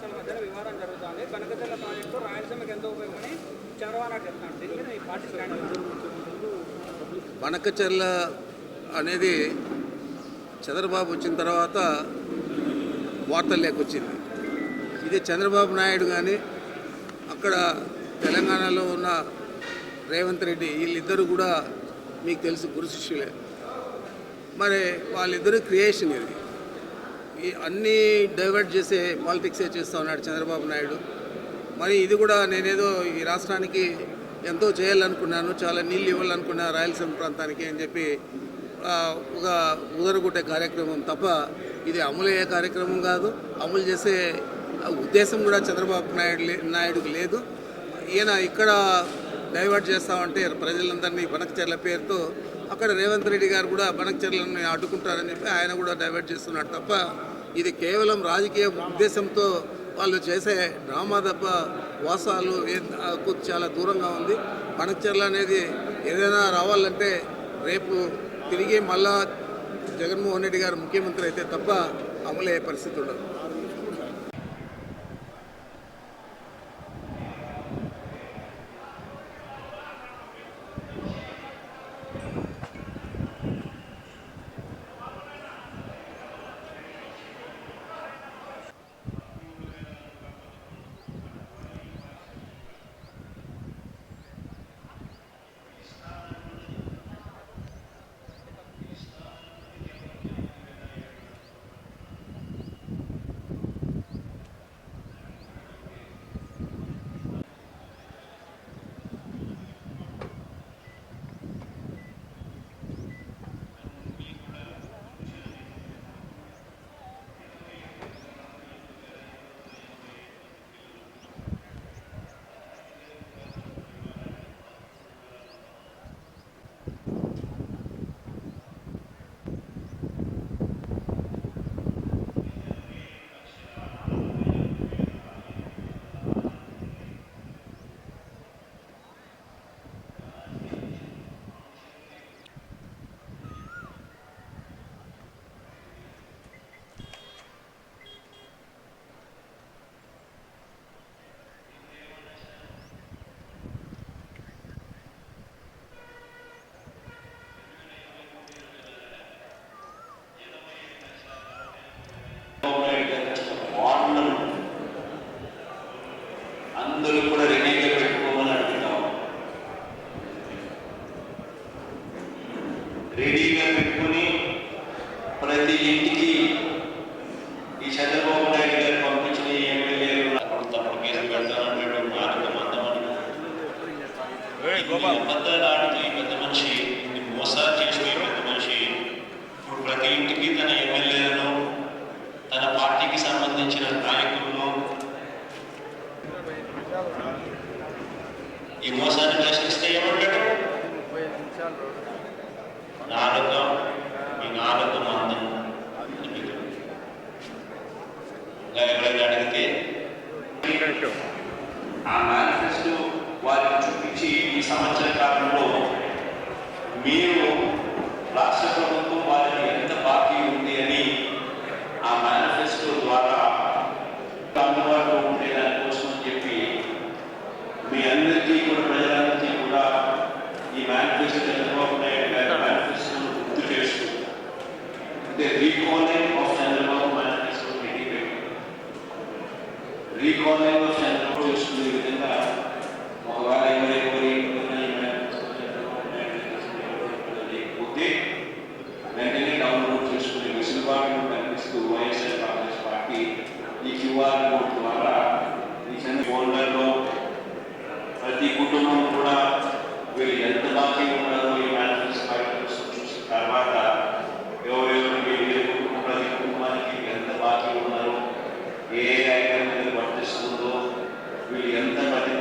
రాష్ట్రాల మధ్య వివాదం జరుగుతుంది. బనకచెర్ల ప్రాజెక్టు రాయలసీమకి ఎంతో ఉపయోగమని చంద్రబాబు నాయుడు చెప్తున్నాడు. దీని మీద ఈ పార్టీ స్టాండ్ బనకచెర్ల అనేది చంద్రబాబు వచ్చిన తర్వాత వార్తలు లేకొచ్చింది. ఇది చంద్రబాబు నాయుడు కానీ అక్కడ తెలంగాణలో ఉన్న రేవంత్ రెడ్డి వీళ్ళిద్దరూ కూడా మీకు తెలుసు గురు శిష్యులే. మరి వాళ్ళిద్దరూ క్రియేషన్ ఇది. ఈ అన్నీ డైవర్ట్ చేసే పాలిటిక్సే చేస్తూ ఉన్నాడు చంద్రబాబు నాయుడు. మరి ఇది కూడా నేనేదో ఈ రాష్ట్రానికి ఎంతో చేయాలనుకున్నాను, చాలా నీళ్ళు ఇవ్వాలనుకున్నా రాయలసీమ ప్రాంతానికి అని చెప్పి ఒక ఉదరగొట్టే కార్యక్రమం తప్ప ఇది అమలయ్యే కార్యక్రమం కాదు. అమలు చేసే ఉద్దేశం కూడా చంద్రబాబు నాయుడుకి లేదు. ఈయన ఇక్కడ డైవర్ట్ చేస్తామంటే ప్రజలందరినీ బనకచెర్ల పేరుతో అక్కడ రేవంత్ రెడ్డి గారు కూడా బనకచెర్లను అడ్డుకుంటారని చెప్పి ఆయన కూడా డైవర్ట్ చేస్తున్నాడు తప్ప ఇది కేవలం రాజకీయ ఉద్దేశంతో వాళ్ళు చేసే డ్రామా తప్ప వాసాలు చాలా దూరంగా ఉంది. బనకచెర్ల అనేది ఏదైనా రావాలంటే రేపు తిరిగి మళ్ళా జగన్మోహన్ రెడ్డి గారు ముఖ్యమంత్రి అయితే తప్ప అమలయ్యే పరిస్థితి ఉండదు. అందరూ కూడా రెడీగా పెట్టుకోమని అడుగుతాం. రెడీగా పెట్టుకుని ప్రతి ఇంటికి ఈ చంద్రబాబు నాయుడు గారు పంపించిన ఎమ్మెల్యేలు తప్పుడు కేసులు పెడతానంటాడు. నాలుగు మందమని అబద్ధాలు ఆడుతూ ఈ పెద్ద మనిషి మోసాలు చేసుకునే పెద్ద మనిషి ఇప్పుడు ప్రతి ఇంటికి తన ఎమ్మెల్యేలను తన పార్టీకి సంబంధించిన నాయకులను ఈ మోసాన్ని ప్రశ్నిస్తే ఏమంటాడు? ఈ నాలుగు మందం ఎవరైనా అడిగితే ఆ మేనిఫెస్టో వారికి చూపించి ఈ సంవత్సర కాలంలో మీరు రాష్ట్ర ప్రభుత్వం వారికి ఎంత బాకీ ఉంది అని ఆ మేనిఫెస్టో ద్వారా అందుబాటులో ఉండే దానికోసం అని చెప్పి మీ అందరికీ కూడా ప్రజలందరికీ కూడా ఈ మేనిఫెస్టో చంద్రబాబు నాయుడు గారి మేనిఫెస్టోను గుర్తు చేస్తూ అంటే recalling of Chandrababu manifesto recalling of Chandrababu చేసుకునే విధంగా ఒకవేళ ఎవరెవరి లేకపోతే వెంటనే డౌన్లోడ్ చేసుకునే వెసులుబాటు కనిపిస్తూ వైఎస్ఆర్ కాంగ్రెస్ పార్టీ ఈ క్యూఆర్ కోడ్ ద్వారా ఈ ఫోన్లలో ప్రతి కుటుంబం కూడా వీళ్ళు ఎంత బాకీ ఉన్నారో ఈ మేనిఫెస్టో చూసిన తర్వాత ఎవరెవరు ప్రతి కుటుంబానికి ఎంత బాకీ ఉన్నారో ఏ ఐటమ్ మీద వర్తిస్తుందో వీళ్ళు ఎంత ప్రతి